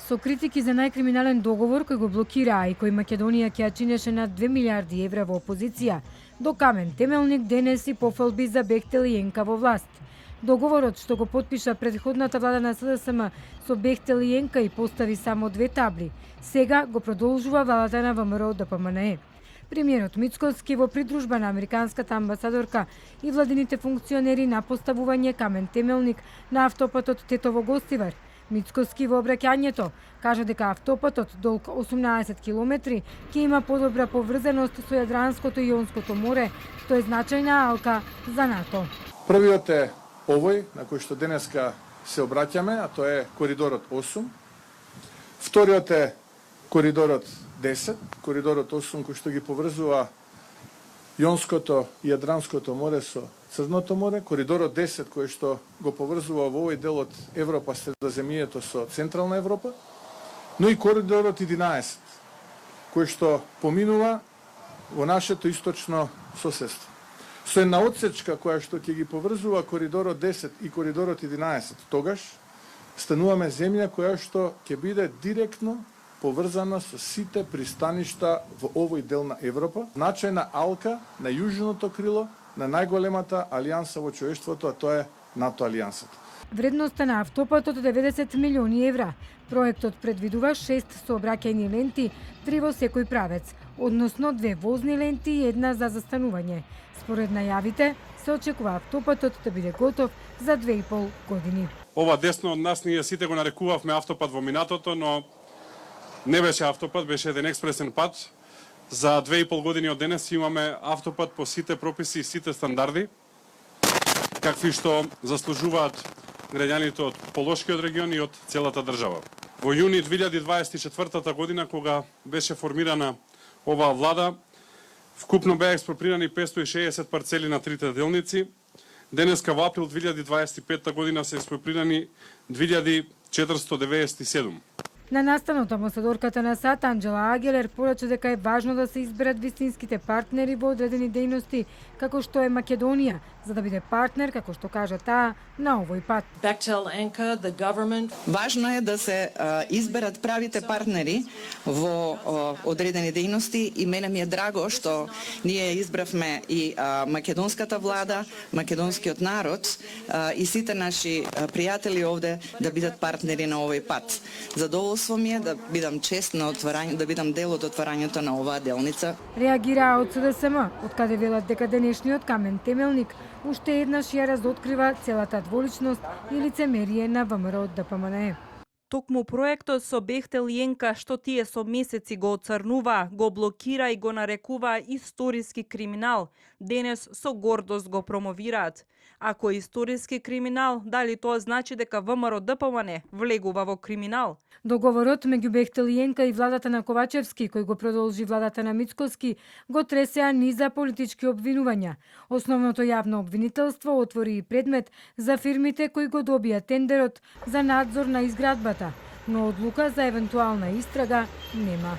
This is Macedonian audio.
Со критики за најкриминален договор кој го блокира и кој Македонија ќе ја чинеше над 2 милиарди евра во опозиција, до камен темелник денес и пофалби за Бехтел и Енка во власт. Договорот што го потпиша претходната влада на СДСМ со Бехтел и Енка и постави само 2 табли, сега го продолжува владата на ВМРО ДПМНЕ. Премиерот Мицкоски во придружба на американската амбасадорка и владините функционери на поставување камен темелник на автопатот Тетово-Гостивар. Мицкоски во обраќањето кажа дека автопатот долг 18 километри ќе има подобра поврзаност со Јадранското и Јонското море, што е значајна алка за НАТО. Првиот е овој на кој што денеска се обраќаме, а тоа е коридорот 8. Вториот е коридорот 10, коридорот 8 кој што ги поврзува Јонското и Јадранското море со Црното море, коридорот 10 кој што го поврзува во овој дел од Европа, Средоземјието со Централна Европа, но и коридорот 11 кој што поминува во нашето источно соседство. Со една одсечка која што ќе ги поврзува коридорот 10 и коридорот 11, тогаш стануваме земја која што ќе биде директно поврзана со сите пристаништа во овој дел на Европа, значајна алка на јужното крило на најголемата алијанса во човештвото, а тоа е НАТО алијансата. Вредноста на автопатот 90 милиони евра. Проектот предвидува 6 сообраќајни ленти, 3 во секој правец, односно 2 возни ленти и 1 за застанување. Според најавите, се очекува автопатот да биде готов за 2,5 години. Ова десно од нас ние сите го нарекувавме автопат во минатото, но не беше автопат, беше еден експресен пат. За 2,5 години од денес имаме автопат по сите прописи и сите стандарди, какви што заслужуваат граѓаните од Полошкиот регион и од целата држава. Во јуни 2024 година, кога беше формирана оваа влада, вкупно беа експроприирани 560 парцели на трите делници. Денеска во април 2025 година се експроприирани 2497. На настанот амбасадорката на САД Анџела Агелер порача дека е важно да се изберат вистинските партнери во одредени дејности, како што е Македонија, за да биде партнер, како што кажа таа, на овој пат. Важно е да се изберат правите партнери во одредени дејности и мене ми е драго што ние избравме и македонската влада, македонскиот народ и сите наши пријатели овде да бидат партнери на овој пат. Задоволство ми е да бидам чест на отварање, да бидам дел од отварањето на оваа делница. Реагираа од СДСМ, од каде велат дека денешниот камен темелник уште еднаш ја разоткрива целата дволичност и лицемерие на ВМРО ДПМНЕ. Токму проектот со Бехтел и Енка, што тие со месеци го оцрнува, го блокира и го нарекува историски криминал, денес со гордост го промовираат. Ако е историски криминал, дали тоа значи дека ВМРО ДПМНЕ влегува во криминал? Договорот меѓу Бехтел и Енка и владата на Ковачевски, кој го продолжи владата на Мицкоски, го тресеа низа политички обвинувања. Основното јавно обвинителство отвори и предмет за фирмите кои го добија тендерот за надзор на изградбата, но одлука за евентуална истрага нема.